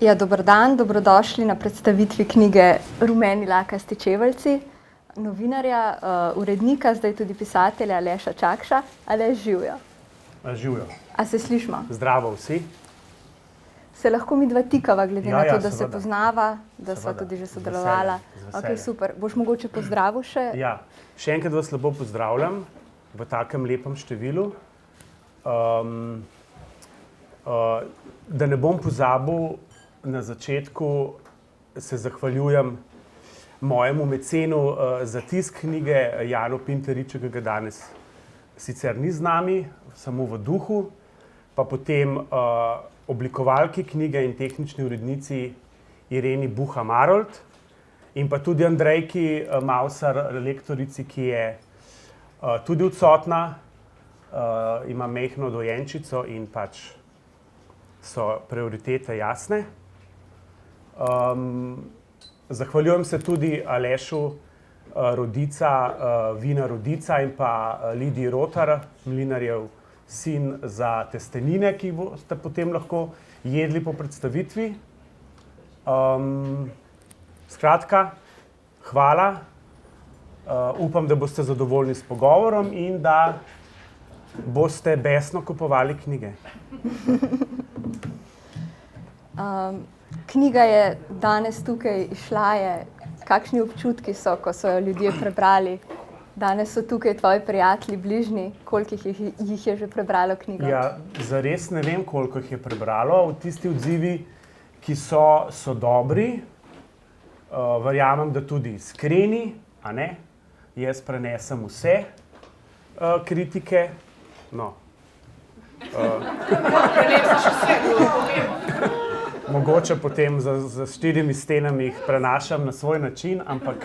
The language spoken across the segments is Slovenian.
Ja, dober dan, dobrodošli na predstavitvi knjige Rumeni lakasti čeveljci, novinarja, urednika, zdaj tudi pisatelja Aleša Čakša. Aleš, živjo. Živjo. A se slišimo? Zdravo vsi. Se lahko midva tikava, glede na to, da seveda. se poznava, da sva tudi že sodelovala. Z veseljem. Ok, super. Boš mogoče pozdravil še? Ja, še enkrat vas lepo pozdravljam v takem lepem številu. Da ne bom pozabil, na začetku se zahvaljujem mojemu mecenu za tisk knjige, Janu Pinteriču, ki ga danes sicer ni z nami, samo v duhu, pa potem oblikovalki knjige in tehnični urednici Ireni Buha-Marolt in pa tudi Andrejki Mavsar, lektorici, ki je tudi odsotna, ima majhno dojenčico in pač so prioritete jasne. Zahvaljujem se tudi Alešu Rodica, Vina Rodica in pa Lidiji Rotar, mlinarjev sin, za testenine, ki jih boste potem lahko jedli po predstavitvi. Skratka, hvala. Upam, da boste zadovoljni s pogovorom in da boste besno kupovali knjige. Knjiga je danes tukaj izšla, kakšni občutki so, ko so jo ljudje prebrali? Danes so tukaj tvoji prijatelji, bližnji, koliko jih je že prebralo knjigo? Ja, zares ne vem, koliko jih je prebralo. Tisti odzivi, ki so dobri, verjamem, da tudi iskreni, a ne? Jaz prenesem vse kritike. No. Mogoče potem za 4 stenami jih prenašam na svoj način, ampak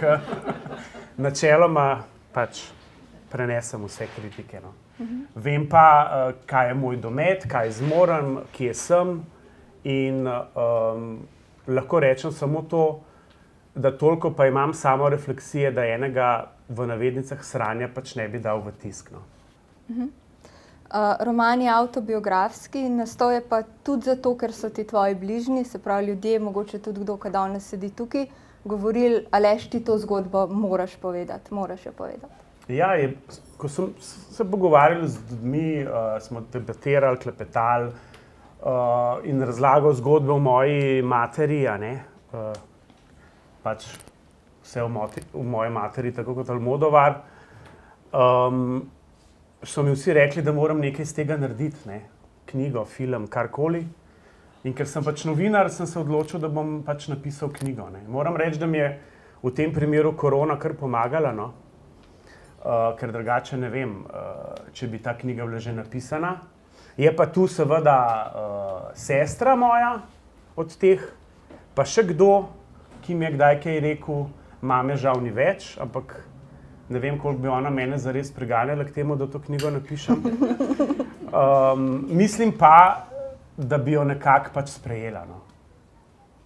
načeloma pač prenesem vse kritike. No. Vem pa, kaj je moj domet, kaj zmorem, kje sem in lahko rečem samo to, da toliko pa imam samo refleksije, da enega v navednicah sranja pač ne bi dal v tisk. No. Roman je avtobiografski, nastal je pa tudi zato, ker so ti tvoji bližnji, se pravi ljudje, mogoče tudi kdo, ki danes sedi tukaj, govorili, Aleš, ti to zgodbo moraš povedati, moraš jo povedati. Ja, ko sem se pogovarjal z ljudmi, smo debatirali, klepetali in razlagal zgodbe o moji materi, a ne, pač vse v moji materi, tako kot Almodovar, so mi vsi rekli, da moram nekaj iz tega narediti, ne? Knjigo, film, karkoli. In ker sem pač novinar, sem se odločil, da bom pač napisal knjigo. Ne? Moram reči, da mi je v tem primeru korona kar pomagala, no? Ker drugače ne vem, če bi ta knjiga bila že napisana. Je pa tu seveda sestra moja od teh, pa še kdo, ki mi je kdaj kaj rekel, mame žal ni več, ampak ne vem, koliko bi ona mene zares preganjala k temu, da to knjigo napišem. Mislim pa, da bi jo nekako pač sprejela. No.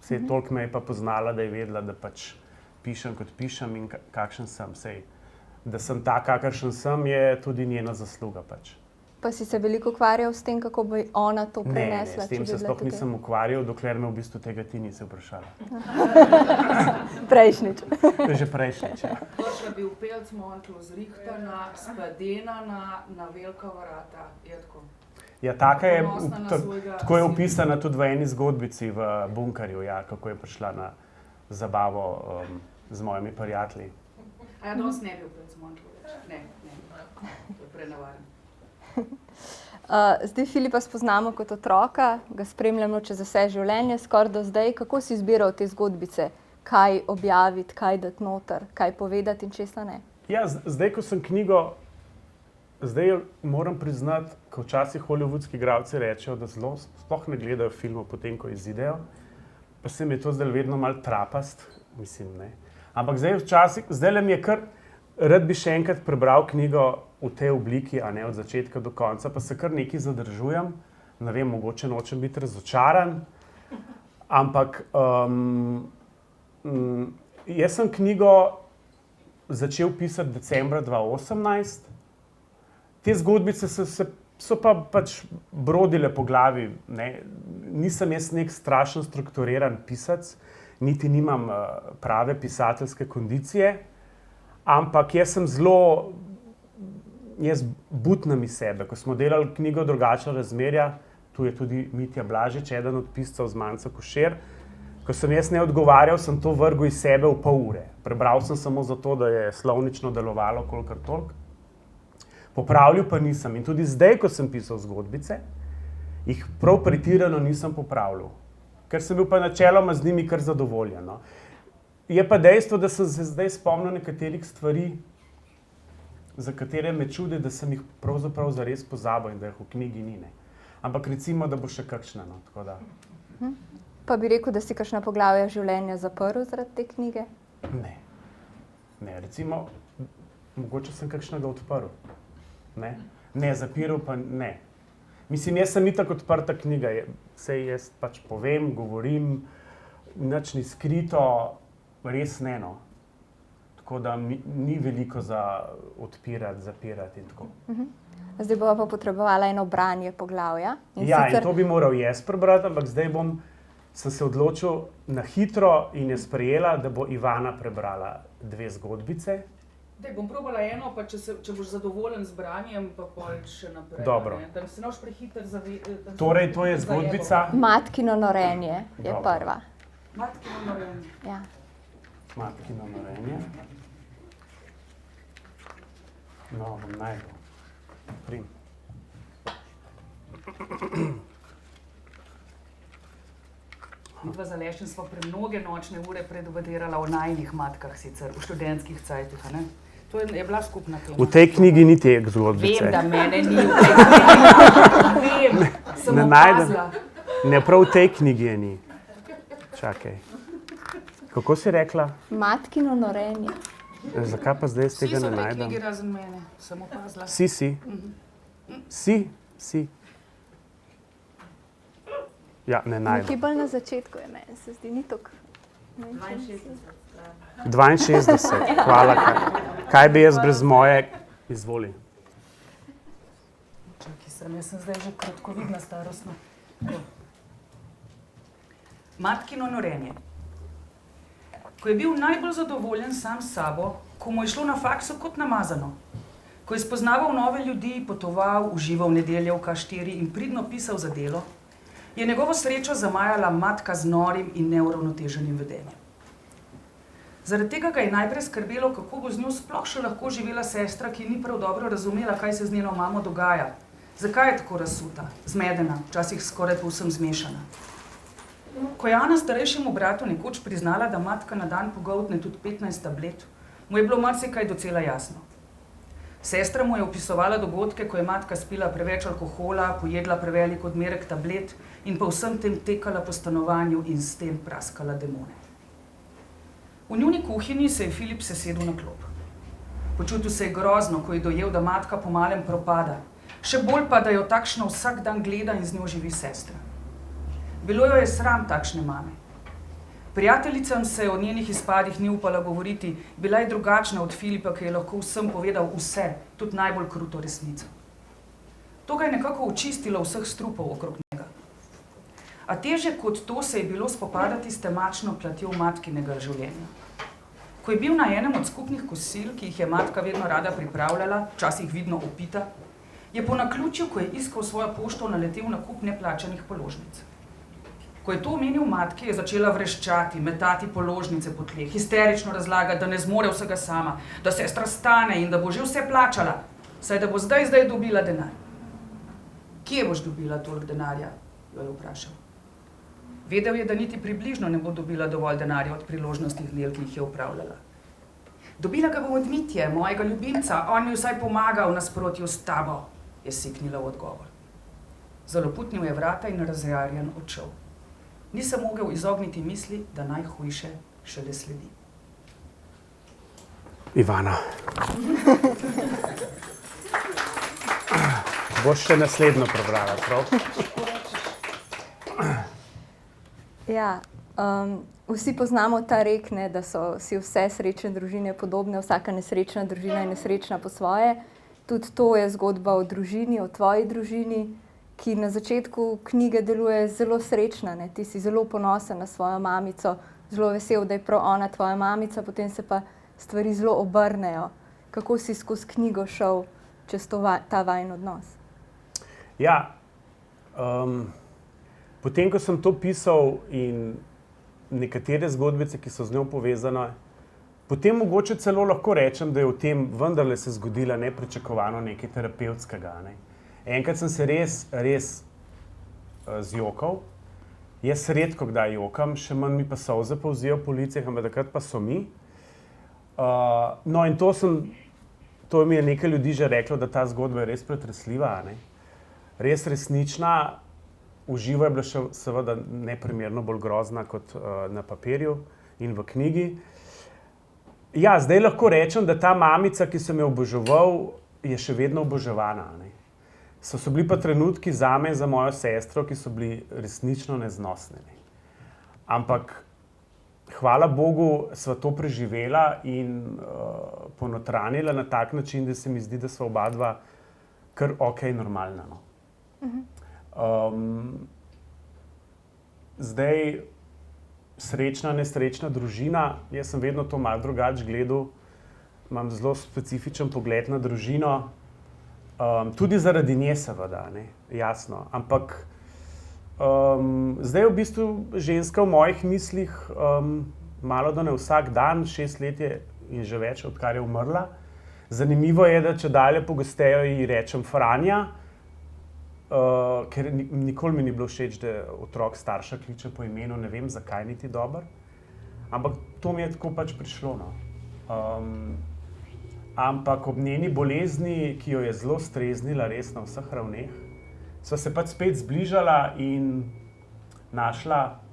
Sej toliko me je pa poznala, da je vedela, da pač pišem kot pišem in kakšen sem. Sej, da sem ta, kakršen sem, je tudi njena zasluga pač. Pa si se veliko ukvarjal s tem, kako bi ona to prenesla? Ne, s tem se sploh nisem ukvarjal, dokler me v bistvu tega ti nisi vprašala. Prejšnjič. Že prejšnjič, ja. Če bi upelc montlo zrihtana, spadenana na velika vrata, je tako. Ja, taka je, tako je opisana tudi v eni zgodbici v Bunkerju, ja, kako je prišla na zabavo z mojimi prijatelji. A ja, danes ne bi upelc montlo več. Ne, to je prenavaren. Zdaj Filipa spoznamo kot otroka, ga spremljamo čez vse življenje, skoraj do zdaj. Kako si izbiral te zgodbice? Kaj objaviti, kaj dati noter, kaj povedati in česa ne? Ja, zdaj, ko sem knjigo, zdaj moram priznati, ko včasih hollywoodski igralci rečejo, da sploh ne gledajo filmov potem, ko izidejo, pa se mi je to zdaj vedno malo trapast, mislim, ne. Ampak zdaj mi je kar, rad bi še enkrat prebral knjigo v tej obliki, a ne od začetka do konca, pa se kar nekaj zadržujem. Ne vem, mogoče nočem biti razočaran, ampak jaz sem knjigo začel pisati decembra 2018. Te zgodbice so se so pa pač brodile po glavi. Ne. Nisem jaz nek strašno strukturiran pisac, niti nimam prave pisateljske kondicije, ampak jaz sem zelo, butnem iz sebe. Ko smo delali knjigo Drugačna razmerja, tu je tudi Mitja Blažič, eden od piscev z Manca Košir, ko sem jaz ne odgovarjal, sem to vrgel iz sebe v pol ure. Prebral sem samo zato, da je slovnično delovalo kolikor toliko. Popravljal pa nisem. In tudi zdaj, ko sem pisal zgodbice, jih prav pretirano nisem popravljal. Ker sem bil pa načeloma z njimi kar zadovoljen. No. Je pa dejstvo, da sem se zdaj spomnil nekaterih stvari, za katere me čudi, da sem jih pravzaprav zares pozabil in da jih v knjigi ni. Ne. Ampak recimo, da bo še kakšna. No, tako da. Pa bi rekel, da si kakšna poglavja življenja zaprl zaradi te knjige? Ne. Ne, recimo, mogoče sem kakšnega odprl. Ne, zapiral pa ne. Mislim, jaz sem itak odprta knjiga. Sej jaz pač povem, govorim, nič ni skrito, res ne. No. Tako da ni veliko za odpirati, zapirati in tako. Zdaj bova pa potrebovala eno branje poglavja. In to bi moral jaz prebrati, ampak zdaj sem se odločil na hitro in je sprejela, da bo Ivana prebrala 2 zgodbice. Daj, bom probala eno, pa če boš zadovoljen z branjem, pa pol še naprej. Dobro. Da se ne boš prehiter zavedati. Torej, to je zgodbica. Matkino norenje je prva. Matkino norenje. Ja. Matkino norenje. No, bom najdel. Prim. Midva z Alešem sva mnoge nočne ure predebatirala o najinih matkah sicer, v študentskih cajtih, a ne? To je bila skupna tema. V tej knjigi ni te zgodbice. Vem, da mene ni v tej knjigi. Vem, sem opazila. Ne, prav v tej knjigi je ni. Čakaj. Kako si rekla? Matkino norenje. Zakaj pa zdaj z tega ne najdem? Vsi so v tej knjigi razen mene, sem opazila. Si. Ja, ne najdem. Nekaj bolj na začetku je meni, se zdi, ni toliko. 62, hvala. Kaj bi jaz brez moje? Izvoli. Čakaj, jaz sem zdaj že kratkovidna starostna. Matkino norenje. Ko je bil najbolj zadovoljen sam s sabo, ko mu je šlo na faksu kot namazano, ko je spoznaval nove ljudi, potoval, užival nedelje v K4 in pridno pisal za Delo, je njegovo srečo zamajala matka z norim in neuravnoteženim vedenjem. Zaradi tega ga je najprej skrbelo, kako bo z njo sploh še lahko živela sestra, ki ni prav dobro razumela, kaj se z njeno mamo dogaja. Zakaj je tako razsuta, zmedena, včasih skoraj povsem zmešana. Ko je Ana starejšemu bratu nekoč priznala, da matka na dan pogoltne tudi 15 tablet, mu je bilo marsikaj docela jasno. Sestra mu je opisovala dogodke, ko je matka spila preveč alkohola, pojedla prevelik odmerek tablet in po vsem tem tekala po stanovanju in s tem praskala demone. V njuni kuhinji se je Filip sesedel na klop. Počutil se je grozno, ko je dojel, da matka po malem propada, še bolj pa, da jo takšno vsak dan gleda in z njo živi sestra. Bilo jo je sram takšne mame. Prijateljicam se o njenih izpadih ni upala govoriti, bila je drugačna od Filipa, ki je lahko vsem povedal vse, tudi najbolj kruto resnico. To ga je nekako očistilo vseh strupov okrog njega. A težje kot to se je bilo spopadati s temačno platjo matkinega življenja. Ko je bil na enem od skupnih kosil, ki jih je matka vedno rada pripravljala, včasih vidno opita, je po naključju, ko je iskal svojo pošto, naletel na kup neplačanih položnic. Ko je to omenil matki, je začela vreščati, metati položnice po tleh, histerično razlagati, da ne zmore vsega sama, da sestra stane in da bo že vse plačala, saj da bo zdaj dobila denar. Kje boš dobila toliko denarja? Jo je vprašal. Vedel je, da niti približno ne bo dobila dovolj denarja od priložnostnih del, ki jih je upravljala. Dobila ga bom od Mitje, mojega ljubimca, on mi vsaj pomaga v nasprotju s tabo, je siknila v odgovor. Zaloputnil je vrata in razjarjen odšel. Ni se mogel izogniti misli, da najhujše šele sledi. Ivana. Boš še naslednjo prebrala, prav? Ja, vsi poznamo ta rek, da so si vse srečne družine podobne, vsaka nesrečna družina je nesrečna po svoje. tudi to je zgodba o družini, o tvoji družini, ki na začetku knjige deluje zelo srečna. Ne? Ti si zelo ponosen na svojo mamico, zelo vesel, da je prav ona tvoja mamica, potem se pa stvari zelo obrnejo. Kako si skozi knjigo šel čez ta vajin odnos? Ja, potem, ko sem to pisal in nekatere zgodbice, ki so z njo povezane, potem mogoče celo lahko rečem, da je v tem vendarle se zgodila nepričakovano nekaj terapevtskega. Ne. Enkrat sem se res zjokal. Jaz redko kdaj jokam, še manj mi pa solze polzijo po licih, ampak takrat pa so mi. No in to mi je nekaj ljudi že reklo, da ta zgodba je res pretresljiva, ne. Res resnična. V živo je bila še seveda neprimerno bolj grozna kot na papirju in v knjigi. Ja, zdaj lahko rečem, da ta mamica, ki sem jo oboževal, je še vedno oboževana. Ne. So bili pa trenutki zame in za mojo sestro, ki so bili resnično neznosni. Ne. Ampak hvala Bogu sva to preživela in ponotranila na tak način, da se mi zdi, da sva oba dva kar okej normalna. No. Zdaj, srečna, nesrečna družina, jaz sem vedno to malo drugače gledal, imam zelo specifičen pogled na družino, tudi zaradi nje seveda, ne, jasno, ampak zdaj je v bistvu ženska v mojih mislih malo da ne vsak dan, 6 let je in že več, odkar je umrla. Zanimivo je, da če dalje pogostejo ji rečem Franja, ker nikoli mi ni bilo všeč, da otrok starša kliče po imenu, ne vem, zakaj niti dobro. Ampak to mi je tako pač prišlo. No. Ampak ob njeni bolezni, ki jo je zelo streznila res na vseh ravneh, sva se pač spet zbližala in našla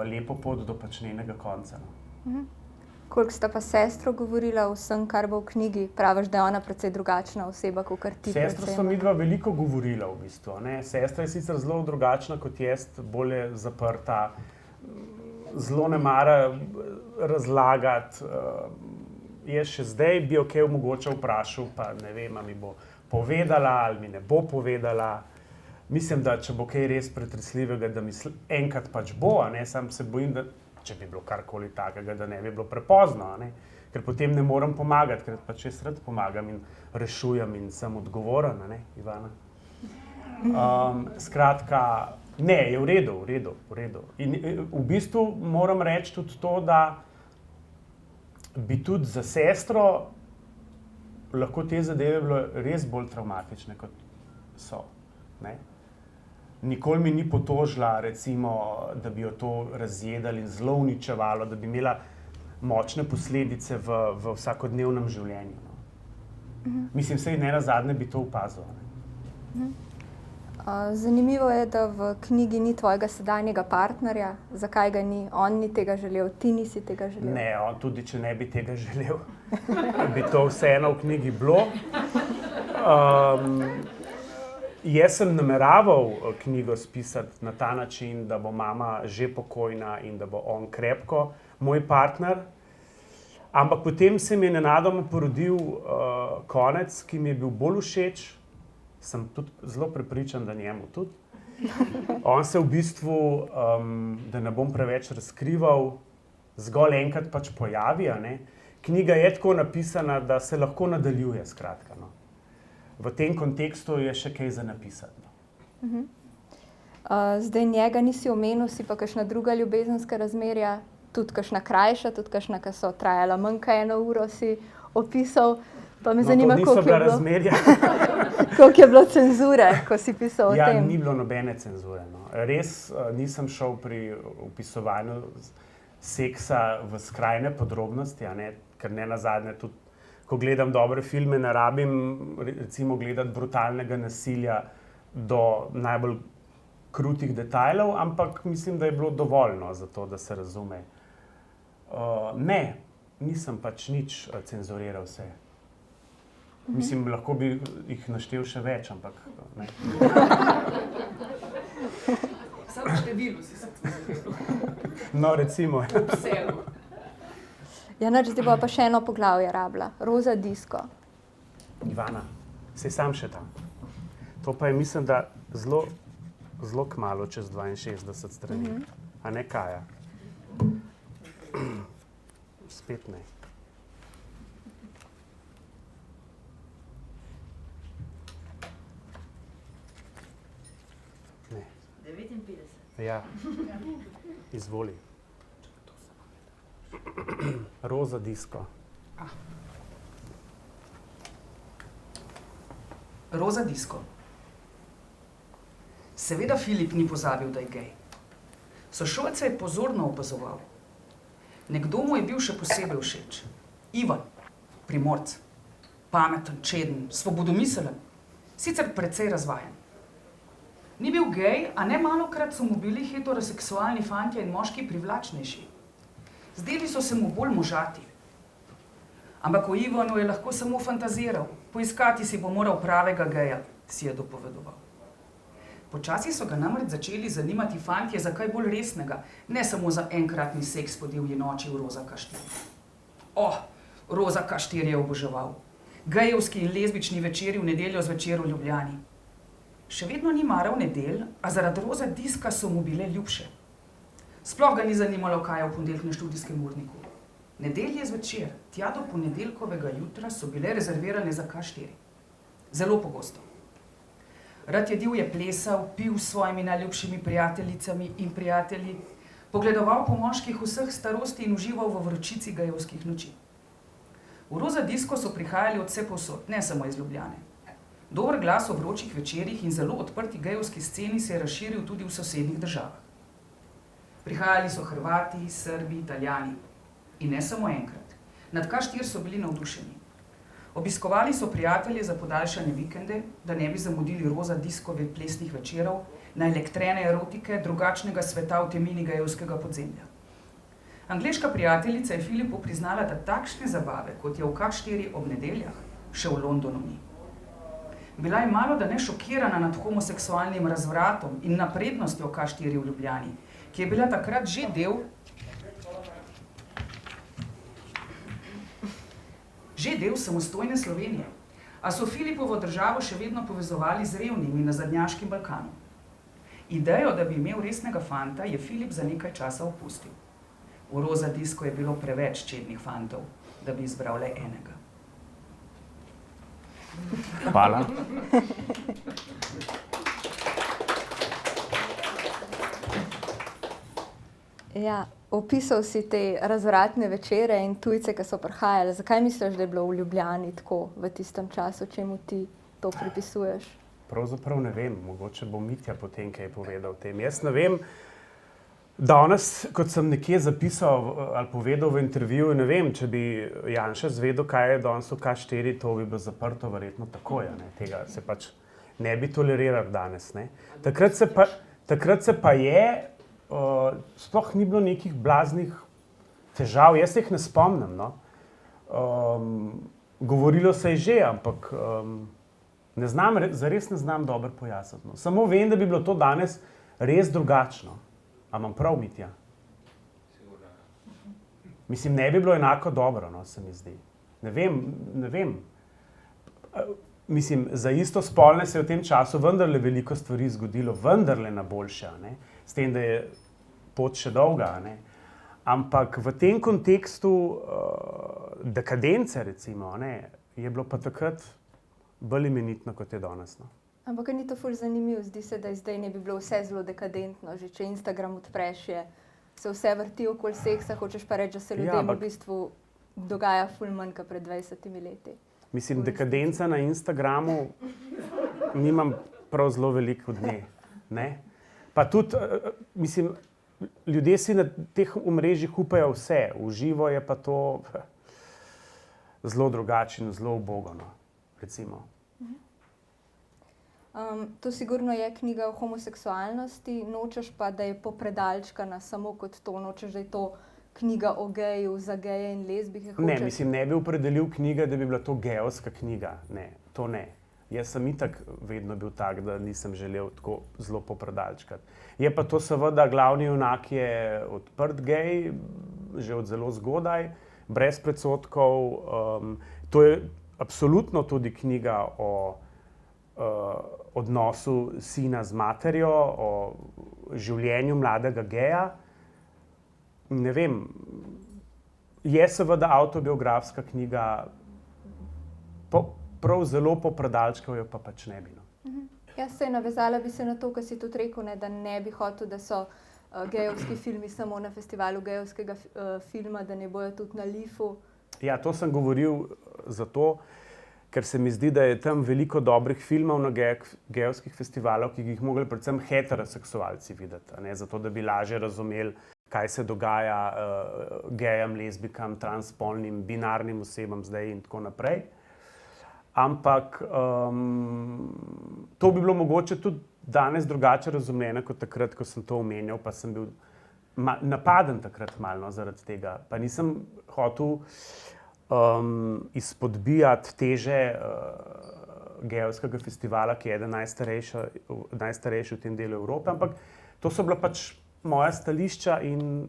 lepo pot do pač njenega konca. No. Koliko sta pa sestro govorila o vsem, kar bo v knjigi? Praviš, da je ona precej drugačna oseba, kot ti. Sestro sva midva veliko govorila v bistvu. Ne? Sestra je sicer zelo drugačna kot jaz, bolj je zaprta, zelo ne mara razlagati. Jaz še zdaj bi jo kaj mogoče vprašal, pa ne vem, ali mi bo povedala ali mi ne bo povedala. Mislim, da če bo kaj res pretresljivega, da mi enkrat pač bo, ne? Sam se bojim, da če bi bilo karkoli takega, da ne bi bilo prepozno, ne? Ker potem ne morem pomagati, ker pač jaz rad pomagam in rešujem in sem odgovoren, ne, Ivana? Skratka, ne, je v redu. In v bistvu moram reči tudi to, da bi tudi za sestro lahko te zadeve bile res bolj travmatične, kot so, ne? Nikoli mi ni potožila, recimo, da bi jo to razjedali in zelo uničevalo, da bi imela močne posledice v vsakodnevnem življenju. No. Mislim, saj ne nazadnje bi to opazil. Zanimivo je, da v knjigi ni tvojega sedanjega partnerja. Zakaj ga ni? On ni tega želel, ti nisi tega želel? Ne, on tudi, če ne bi tega želel, bi to vseeno v knjigi bilo. Jaz sem nameraval knjigo spisati na ta način, da bo mama že pokojna in da bo on krepko moj partner. Ampak potem se mi je nenadoma porodil konec, ki mi je bil bolj všeč. Sem tudi zelo prepričan, da njemu tudi. On se v bistvu, da ne bom preveč razkrival, zgolj enkrat pač pojavi. Ne? Knjiga je tako napisana, da se lahko nadaljuje, skratka. No. V tem kontekstu je še kaj za napisati. No. Zdaj njega nisi omenil, si pa kakšna druga ljubezenska razmerja, tudi kakšna krajša, tudi kakšna, ki so trajala manj kot 1 uro, si opisal. Pa me zanima, koliko je bilo cenzure, ko si pisal o tem. Ja, ni bilo nobene cenzure. No. Res nisem šel pri opisovanju seksa v skrajne podrobnosti, ne? Ker ne nazadnje tudi ko gledam dobre filme, ne rabim recimo gledati brutalnega nasilja do najbolj krutih detajlov, ampak mislim, da je bilo dovoljno za to, da se razume. Ne, nisem pač nič cenzuriral vse. Mislim, lahko bi jih naštel še več, ampak ne. Samo številu si se cenzuriral. No, recimo. Vse. Ja, zdaj bo pa še eno poglavje rabila. Roza disko. Ivana, saj sam še tam. To pa je, mislim, da zelo, zelo kmalu čez 62 strani. A ne Kaja? Spet ne. Ne. 59. Ja, izvoli. Roza disko. Roza disko. Seveda Filip ni pozabil, da je gej. Sošolce je pozorno opazoval. Nekdo mu je bil še posebej všeč. Ivan, Primorc. Pameten, čeden, svobodomiselen, sicer precej razvajen. Ni bil gej, a ne malokrat so mu bili heteroseksualni fantje in moški privlačnejši. Zdeli so se mu bolj možati. Ampak o Ivanu je lahko samo fantaziral. Poiskati si bo moral pravega geja, si je dopovedoval. Počasi so ga namreč začeli zanimati fantje za kaj bolj resnega, ne samo za enkratni seks po divji noči v Roza K4. Roza K4 je oboževal. Gejevski in lezbični večeri v nedeljo zvečer v Ljubljani. Še vedno ni maral nedelj, a zaradi Roza diska so mu bile ljubše. Sploh ga ni zanimalo, kaj je v ponedeljek na študijskem urniku. Nedelje zvečer, tja do ponedeljkovega jutra, so bile rezervirane za K4. Zelo pogosto. Rad je divje plesal, pil s svojimi najljubšimi prijateljicami in prijatelji, pogledoval po moških vseh starosti in užival v vročici gejevskih noči. V Roza disko so prihajali od vsepovsod, ne samo iz Ljubljane. Dober glas o vročih večerih in zelo odprti gejevski sceni se je razširil tudi v sosednjih državah. Prihajali so Hrvati, Srbi, Italijani. In ne samo enkrat. Nad K4 so bili navdušeni. Obiskovali so prijatelje za podaljšane vikende, da ne bi zamudili Roza diskove plesnih večerov, na elektrene erotike, drugačnega sveta v temini gejevskega podzemlja. Angleška prijateljica je Filipu priznala, da takšne zabave, kot je v K4 ob nedeljah, še v Londonu ni. Bila je malo da ne šokirana nad homoseksualnim razvratom in naprednostjo K4 v Ljubljani, ki je bila takrat že del samostojne Slovenije, a so Filipovo državo še vedno povezovali z revnimi na zadnjaškem Balkanu. Idejo, da bi imel resnega fanta, je Filip za nekaj časa opustil. V Roza disko je bilo preveč čednih fantov, da bi izbral le enega. Hvala. Ja, opisal si te razvratne večere in tujce, ki so prihajali. Zakaj misliš, da je bilo v Ljubljani tako v tistem času, čemu ti to pripisuješ? Pravzaprav ne vem, mogoče bo Mitja potem kaj povedal o tem. Jaz ne vem, danes, kot sem nekje zapisal ali povedal v intervjuju, ne vem, če bi Janša zvedel, kaj je danes v K4, to bi bilo zaprto verjetno takoj. Tega se pač ne bi toleriral danes. Ne. Takrat se pa je, sploh ni bilo nekih blaznih težav, jaz jih ne spomnim. No. Govorilo se je že, ampak ne znam, zares ne znam dobro pojasniti. No. Samo vem, da bi bilo to danes res drugačno. A imam prav, Mitja? Mislim, ne bi bilo enako dobro, no, se mi zdi. Ne vem. Mislim, za isto spolne se je v tem času vendarle veliko stvari zgodilo, vendarle na boljše, ne? S tem, da je pot še dolga. Ne? Ampak v tem kontekstu dekadence, recimo, ne, je bilo pa takrat bolj imenitno, kot je danes. No? Ampak ni to ful zanimivo, zdi se, da zdaj ne bi bilo vse zelo dekadentno. Že če Instagram odpreš, se vse vrti okoli seksa, hočeš pa reči, da se ljudem v bistvu dogaja ful manj kot pred 20 leti. Mislim, dekadenca na Instagramu nimam prav zelo veliko od nje. Ne? Pa tudi, mislim, ljudje si na teh omrežjih upajo vse, v živo je pa to zelo drugače in zelo ubogo, no, recimo. To sigurno je knjiga o homoseksualnosti, nočeš pa, da je popredalčkana samo kot to, nočeš, da je to knjiga o geju za geje in lezbike. Ne, mislim, ne bi opredelil knjige, da bi bila to gejovska knjiga, ne, to ne. Jaz sem itak vedno bil tak, da nisem želel tako zelo popredalčkati. Je pa to seveda, glavni junak je odprt gej, že od zelo zgodaj, brez predsodkov. To je absolutno tudi knjiga o odnosu sina z materjo, o življenju mladega geja. Ne vem, je seveda avtobiografska knjiga, prav zelo po predalčku jo pa pač ne bi. No. Jaz se navezala bi se na to, kar si tudi rekel, ne, da ne bi hotel, da so gejovski filmi samo na festivalu gejovskega filma, da ne bojo tudi na Lifu. Ja, to sem govoril zato, ker se mi zdi, da je tam veliko dobrih filmov na gejovskih festivalov, ki bi jih mogli predvsem heteroseksualci videti, ne, zato da bi lažje razumeli, kaj se dogaja gejem, lezbikam, transspolnim, binarnim osebam zdaj in tako naprej. Ampak to bi bilo mogoče tudi danes drugače razumljeno kot takrat, ko sem to omenjal, pa sem bil napaden takrat malo zaradi tega. Pa nisem hotel izpodbijati teže gejovskega festivala, ki je eden najstarejši v tem delu Evrope, ampak to so bila pač moja stališča in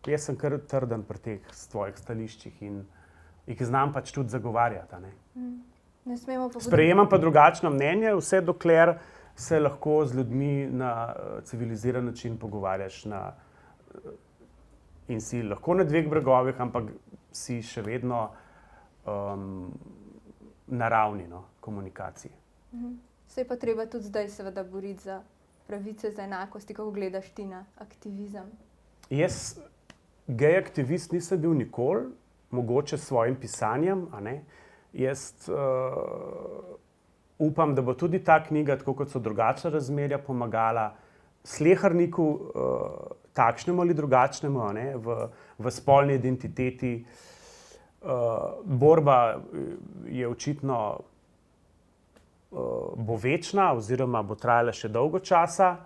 jaz sem kar trden pri teh svojih stališčih in jih znam pač tudi zagovarjati. Ne smemo pa sprejemam pa drugačno mnenje, vse dokler se lahko z ljudmi na civiliziran način pogovarjaš in si lahko na dveh bregovih, ampak si še vedno na ravni komunikacije. Se je pa treba tudi zdaj seveda boriti za pravice, za enakosti, kako gledaš ti na aktivizem? Jaz gej aktivist nisem bil nikoli, mogoče s svojim pisanjem, a ne. Jaz upam, da bo tudi ta knjiga, tako kot so drugačna razmerja, pomagala sleherniku, takšnemu ali drugačnemu, a ne, v spolni identiteti. Borba je očitno bo večna oziroma bo trajala še dolgo časa.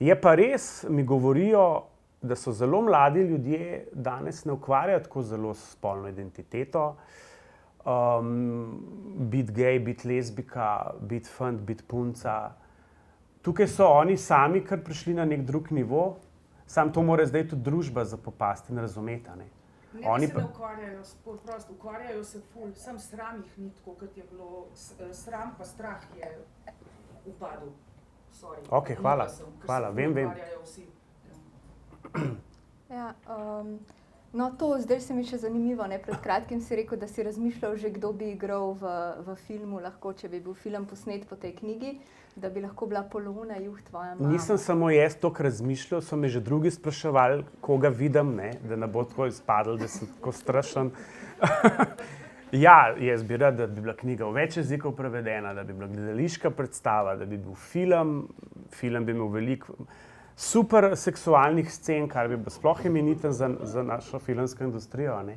Je pa res, mi govorijo, da so zelo mladi ljudje danes ne ukvarjajo tako zelo s spolno identiteto. Biti gej, biti lezbika, biti fant, biti punca. Tukaj so oni sami kar prišli na nek drug nivo, samo to mora zdaj tudi družba zapopasti in razumeti. Ne, da se ne ukvarjajo, prosto ukvarjajo se ful, sam sram jih ni tako, kot je bilo, sram pa strah je upadel. Sorry. Ok, hvala, vem. Vsi. Ja, no to, zdaj se mi še zanimivo, ne, pred kratkim si rekel, da si razmišljal že, kdo bi igral v filmu, lahko, če bi bil film posnet po tej knjigi, da bi lahko bila Polona Juh tvoja mama. Nisem samo jaz toliko razmišljal, so me že drugi spraševali, koga vidim, ne, da ne bo tako izpadlo, da sem tako strašen. Ja, jaz bi rad, da bi bila knjiga v več jezikov prevedena, da bi bila gledališka predstava, da bi bil film bi imel veliko super seksualnih scen, kar bi bilo sploh imeniten za našo filmsko industrijo. Ne.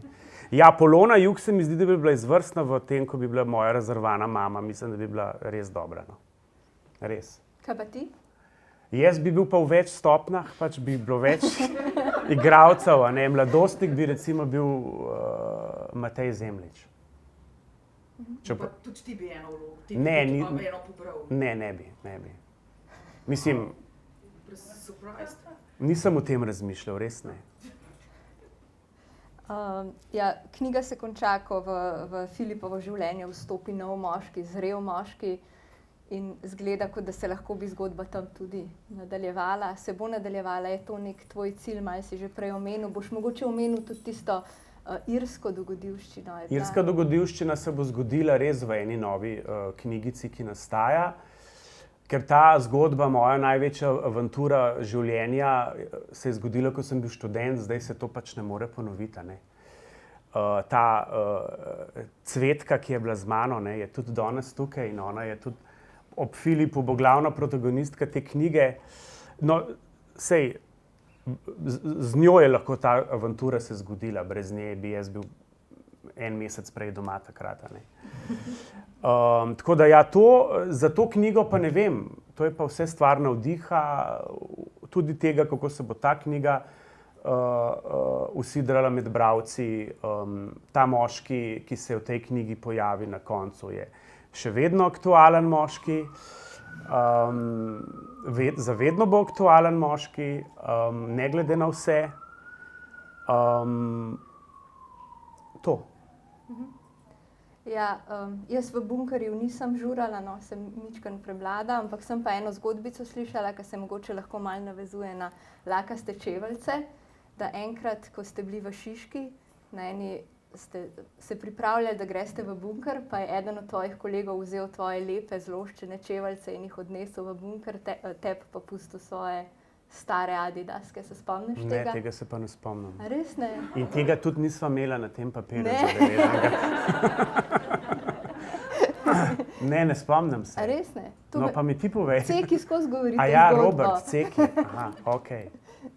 Ja, Polona Juh se mi zdi, da bi bila izvrstna v tem, ko bi bila moja razrvana mama, mislim, da bi bila res dobra. No. Res. Kaj pa ti? Jaz bi bil pa v več stopnjah, pač bi bilo več igralcev, a ne, mladostnik bi recimo bil Matej Zemljič. Pa tudi ti bi eno vlogo, ti Ne, bi ni- eno pobral. Ne bi. Mislim, Surprised. nisem o tem razmišljal, res ne. Ja, knjiga se konča, ko v Filipovo življenje vstopi nov moški, zrel moški in zgleda, kot da se lahko bi zgodba tam tudi nadaljevala. Se bo nadaljevala, je to nek tvoj cilj, malo si že prej omenil, boš mogoče omenil tudi tisto irsko dogodivščino. Irska dogodivščina se bo zgodila res v eni novi knjigici, ki nastaja, ker ta zgodba, moja največja avantura življenja, se je zgodila, ko sem bil študent, zdaj se to pač ne more ponoviti. Ne. Ta Cvetka, ki je bila z mano, ne, je tudi danes tukaj in ona je tudi ob Filipu bo glavna protagonistka te knjige. No, sej, z njo je lahko ta avantura se zgodila, brez nje bi jaz bil en mesec prej doma takrat. Ne. Tako da ja, za to knjigo pa ne vem, to je pa vse stvar navdiha, tudi tega, kako se bo ta knjiga usidrala med bralci. Ta moški, ki se v tej knjigi pojavi na koncu, je še vedno aktualen moški, zavedno bo aktualen moški, ne glede na vse. To. Ja, jaz v bunkerju nisem žurala, no, sem ničkan premlada, ampak sem pa eno zgodbico slišala, ki se mogoče lahko malo navezuje na lakaste čeveljce, da enkrat, ko ste bili v Šiški, na eni ste se pripravljali, da greste v bunker, pa je eden od tvojih kolegov vzel tvoje lepe zloščene čeveljce in jih odnesel v bunker, tep pa pustil svoje stare Adidaske. Se spomniš tega? Ne, tega se pa ne spomnim. A res ne? In tega tudi nisva imela na tem papirju Ne. zavedenega. Ne spomnim se. A res ne? Tu No, pa mi ti povej. Ceki skozi govorite A ja, zgodbo. Robert, Ceki. Aha, okej.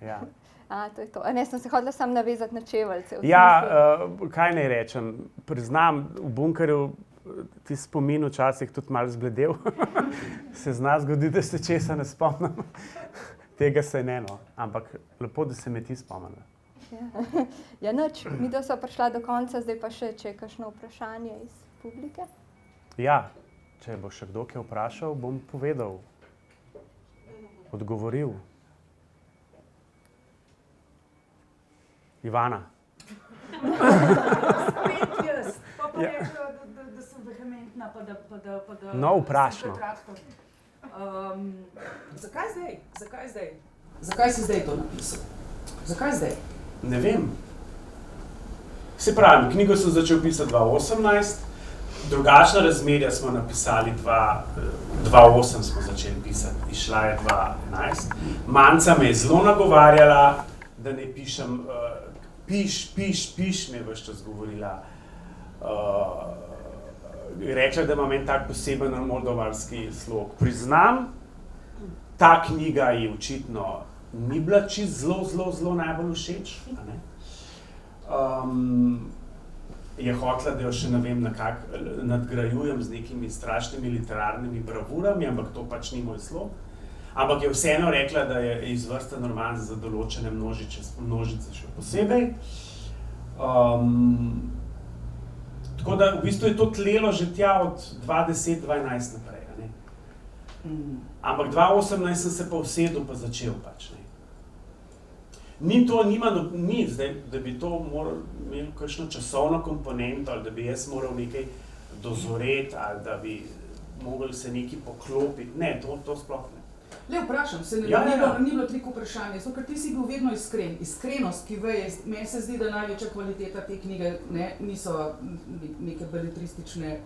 Ja. To je to. A ne, sem se hodila sam navezati na čeveljce. Ja, kaj naj rečem, priznam, v bunkerju ti spomin včasih tudi malo zbledel. Se zna zgoditi, da se česa ne spomnim. Tega se ne, no. Ampak lepo, da se me ti spomnila. Ja, nič. Mi da so prišla do konca, zdaj pa še, če je kakšno vprašanje iz publike. Ja, če bo še kdo kaj vprašal, bom povedal, odgovoril. Ivana. Spet jaz, pa rekla, da sem vehementna, pa da... No, vprašno. Zakaj zdaj? Zakaj zdaj? Zakaj si zdaj to napisal? Zakaj zdaj? Ne vem. Se pravi, knjigo sem začel pisati 2018, drugačna razmerja smo napisali 2008 smo začeli pisati, izšla je 2011. Manca me je zelo nagovarjala, da ne pišem, piš, mi je ves čas govorila. Rekla, da imam en tak poseben moldovarski slog. Priznam, ta knjiga je očitno ni bila čisto zelo najbolj všeč. A ne? Je hotela, da jo še ne vem nekako nadgrajujem z nekimi strašnimi literarnimi bravurami, ampak to pač ni moj slog. Ampak je vseeno rekla, da je izvrsten roman za določene množice še posebej. Tako da v bistvu je to tlelo že tja od 2010-2011 naprej. A ne? Ampak 2018 sem se pa usedel pa začel pač. Ne? Ni zdaj, da bi to imel kakšno časovno komponento ali da bi jaz moral nekaj dozoreti ali da bi mogli se nekaj poklopiti. Ne, to sploh ne. Le vprašam, ni bilo triko vprašanje, ker ti si bil vedno iskren. Iskrenost, ki veje, meni se zdi, da največja kvaliteta te knjige niso neke beletristične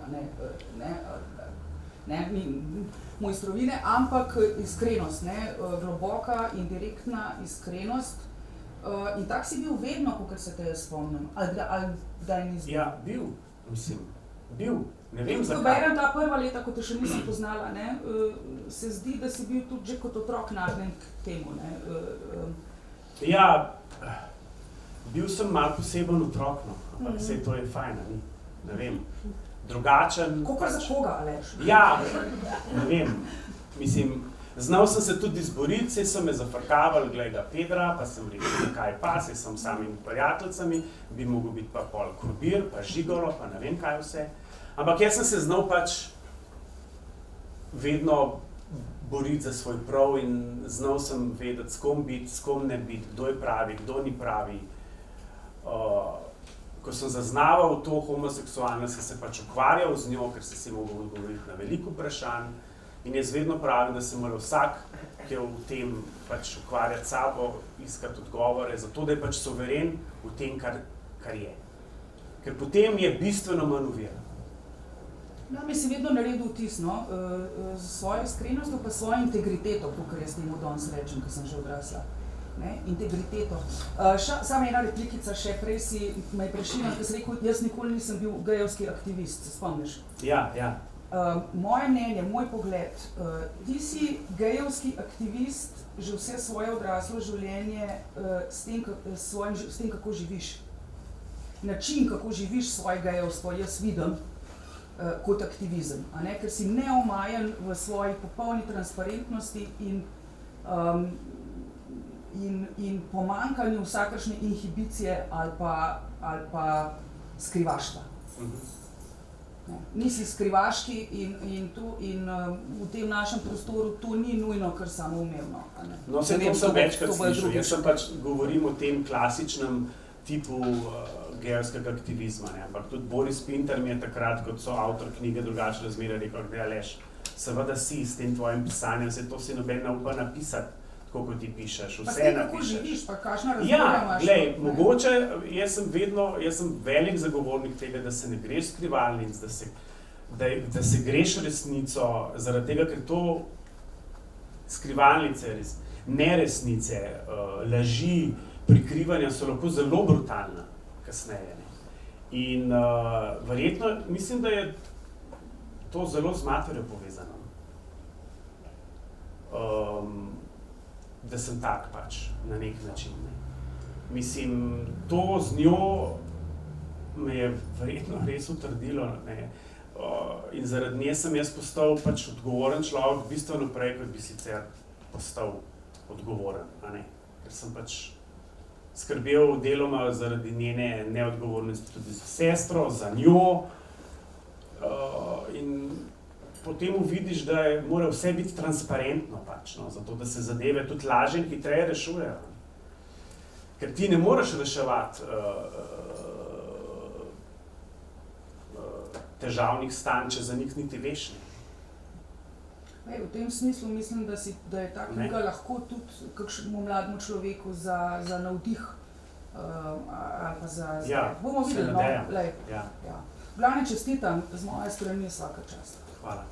mojstrovine, ampak iskrenost, globoka in direktna iskrenost. In tak si bil vedno, kakor se te spomnim, ali kdaj ni zdaj? Ja, bil. Ne vem zakaj. Ko berem ta prva leta, ko te še nisem poznala, se zdi, da si bil tudi že kot otrok nagnjen k temu. Ja, bil sem malo poseben otrok, no, ampak saj to je fajn, ne vem, drugačen. Kakor za koga, Aleš? Ja, ne vem, mislim, znal sem se tudi izboriti, saj so me zafrkavali, glej ga Pedra, pa sem rekel, zakaj pa, saj sem samimi prijateljicami, bi mogel biti pa pol Krubir, pa Žigolo, pa ne vem kaj vse. Ampak jaz sem se znal pač vedno boriti za svoj prav in znal sem vedeti, s kom biti, s kom ne biti, kdo je pravi, kdo ni pravi. Ko sem zaznaval to homoseksualnost, sem se pač ukvarjal z njo, ker sem si mogel odgovoriti na veliko vprašanj. In jaz vedno pravim, da se mora vsak, ki je v tem pač ukvarjati sabo, iskati odgovore, zato da je pač suveren v tem, kar je. Ker potem je bistveno manj ovira. Mi si vedno naredil vtis, s svojo iskrenostjo pa svojo integriteto, kakor jaz temu danes rečem, ko sem že odrasla. Integriteto. Samo ena replikica še, prej si me prešila, ko si rekel, jaz nikoli nisem bil gejevski aktivist, se spomniš? Ja. Moje mnenje, moj pogled, ti si gejevski aktivist že vse svoje odraslo življenje s tem, kako živiš. Način, kako živiš svoje gejevstvo, jaz vidim kot aktivizem, ker si neomajen v svoji popolni transparentnosti in pomanjkanju vsakršne inhibicije ali pa skrivaštva. Nisi skrivaški in v tem našem prostoru to ni nujno kar samoumevno. No, se to sem večkrat slišal. Jaz sem pač govorim o tem klasičnem tipu gejevskega aktivizma, ne. Ampak tudi Boris Pintar mi je takrat, kot so avtor knjige Drugačne razmere, rekel, da Aleš, seveda si s tem tvojim pisanjem, se to si noben ne upa napisati, tako kot ti pišeš, Pa vse zdaj kako napišeš. živiš, pa kakšna razmerja Ja, imaš? glej, ne? mogoče, jaz sem velik zagovornik tega, da se ne greš skrivalnic, da se greš resnico, zaradi tega, ker to skrivalnice, neresnice, laži, prikrivanja so lahko zelo brutalna kasneje. Ne. In verjetno, mislim, da je to zelo z materjo povezano. Da sem tak pač, na nek način. Ne. Mislim, to z njo me je verjetno res utrdilo. Ne. In zaradi nje sem jaz postal pač odgovoren človek, bistveno prej, kot bi sicer postal odgovoren. A ne. Ker sem pač skrbel deloma zaradi njene neodgovornosti tudi za sestro, za njo. In potem vidiš, da mora vse biti transparentno pač, no, zato da se zadeve tudi lažje in hitreje rešujejo. Ker ti ne moreš reševati težavnih stanj, če za njih niti veš. V tem smislu mislim, da je ta knjiga lahko tudi kakšnemu mlademu človeku za navdih ali pa za... Bomo videli, no, lej. Ja. Glavne čestitam z moje strani vsaka čast. Hvala.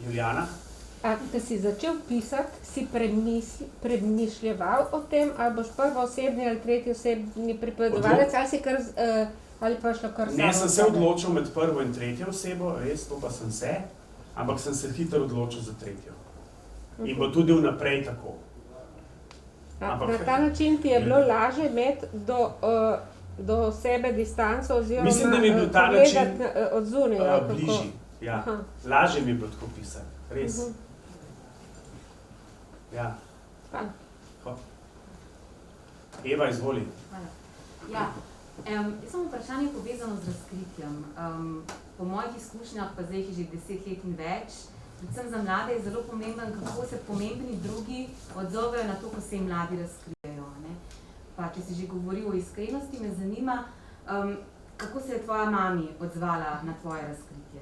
Julijana? Ko si začel pisati, si premišljeval o tem, ali boš prvoosebni ali tretjeosebni pripovedovalec, ali pa šlo kar samo? Ne, sem se odločil med prvo in tretjo osebo, res, to pa sem se, ampak sem se hitro odločil za tretjo. In bo tudi vnaprej tako. Na ta način ti je bilo lažje imeti do sebe distanco oziroma mislim, da mi je bil ta način od zunaj. bližji. Ja. Lažje mi je bilo tako pisati, res. Ja. Eva, izvoli. Ja. Jaz sem vprašanje povezano z razkritjem. Po mojih izkušnjah, pa zdaj jih že 10 let in več, predvsem za mlade je zelo pomemben, kako se pomembni drugi odzovejo na to, ko se jim mladi razkrijejo. Ne? Pa če si že govoril o iskrenosti, me zanima, kako se je tvoja mami odzvala na tvoje razkritje?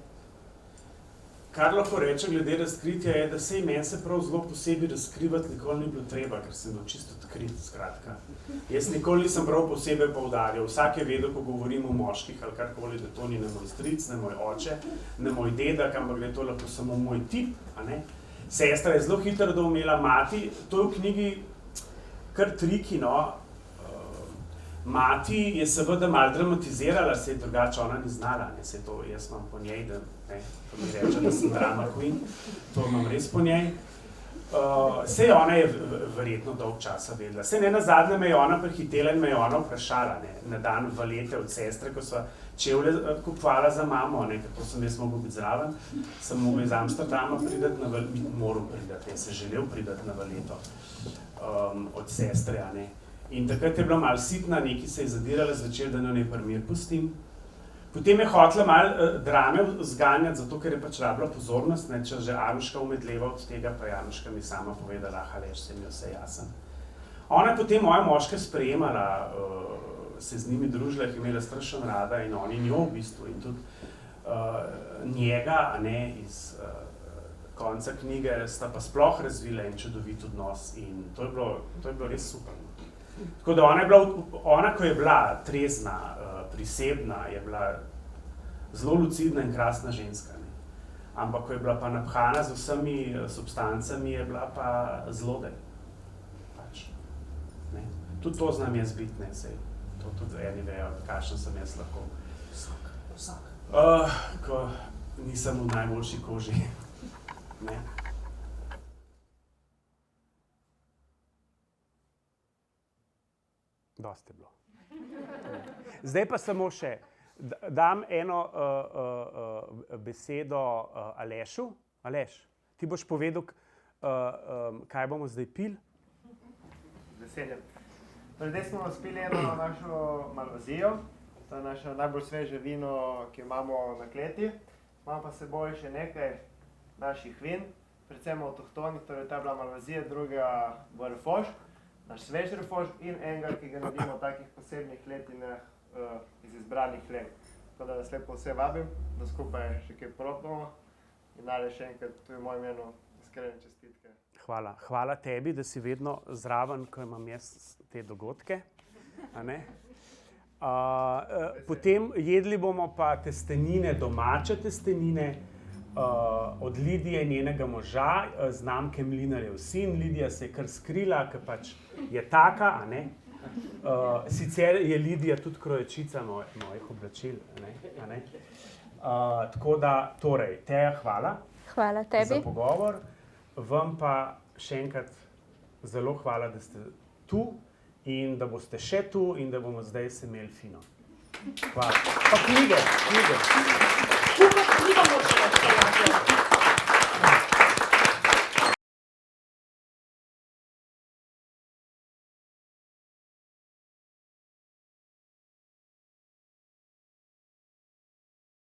Kar lahko rečem glede razkritja je, da se meni se prav zelo posebej razkrivati nikoli ni bilo treba, ker sem bil čisto odkrit, skratka. Jaz nikoli nisem prav posebej poudarjal. Vsak je vedel, ko govorim o moških ali karkoli, da to ni ne moj stric, ne moj oče, ne moj dedek, ampak da je to lahko samo moj tip. A ne? Sestra je zelo hitro doumela, mati, to je v knjigi kar triki, no. Mati je seveda malo dramatizirala, se je drugače ona ni znala, ne, se to jaz imam po njej, da ne, to mi reče, da sem drama queen, to imam res po njej. Sej ona je verjetno dolg časa vedela. Sej ne nazadnje me je ona prehitela in me je ona vprašala, ne, na dan valete od sestre, ko sva čevlje kupovala za mamo, ne, ker to sem jaz mogel biti zraven, sem mogel iz Amsterdama pridati na valeto, moral pridati, se želel pridati na valeto od sestre, a ne. In takrat je bila malo sitna, nekaj se je zadirala zvečer, da ne pri mir pustim. Potem je hotela malo drame zganjati, zato ker je pač rabila pozornost, ne, če že Anuška umedleva od tega, pa je Anuška mi sama povedala, Aleš, se mi je vse jasen. Ona je potem moje moške sprejemala, se z njimi družila, jih imela strašno rada in oni njo v bistvu in tudi njega, a ne, iz konca knjige sta pa sploh razvila en čudovit odnos in to je bilo res super. Tako da ona, ko je bila trezna, prisebna, je bila zelo lucidna in krasna ženska. Ne. Ampak ko je bila pa naphana z vsemi substancami, je bila pa zlodej. Pač. Ne. Tudi to znam jaz biti, ne, sej. To tudi eni vejo, kakšen sem jaz lahko. Vsak. Ko nisem v najboljši koži. Ne. Dosti je bilo. Zdaj pa samo še, dam eno besedo Alešu. Aleš, ti boš povedal, kaj bomo zdaj pili? Z veseljem. Zdaj smo spili eno našo Malvazijo, to je naše najbolj sveže vino, ki imamo na kleti. Imamo pa s seboj še nekaj naših vin, predvsem avtohtonih, torej ta je bila Malvazija, druga bo refoš, naš svež refoš in enega, ki ga naredimo v takih posebnih letinah iz izbranih let. Tako da vas lepo vse vabim, da skupaj še kaj probamo in dalje še enkrat tu v mojem imenu iskrene čestitke. Hvala. Hvala tebi, da si vedno zraven, ko imam jaz te dogodke. A ne? Potem jedli bomo pa testenine, domače testenine, od Lidije, njenega moža, znamke Mlinarjev sin. Lidija se je kar skrila, ker pač je taka, a ne? Sicer je Lidija tudi kroječica mojih oblačil, a ne? Tako da, torej, Teja, hvala. Hvala tebi. Za pogovor. Vam pa še enkrat zelo hvala, da ste tu in da boste še tu in da bomo zdaj se imeli fino. Hvala. Pa knjige.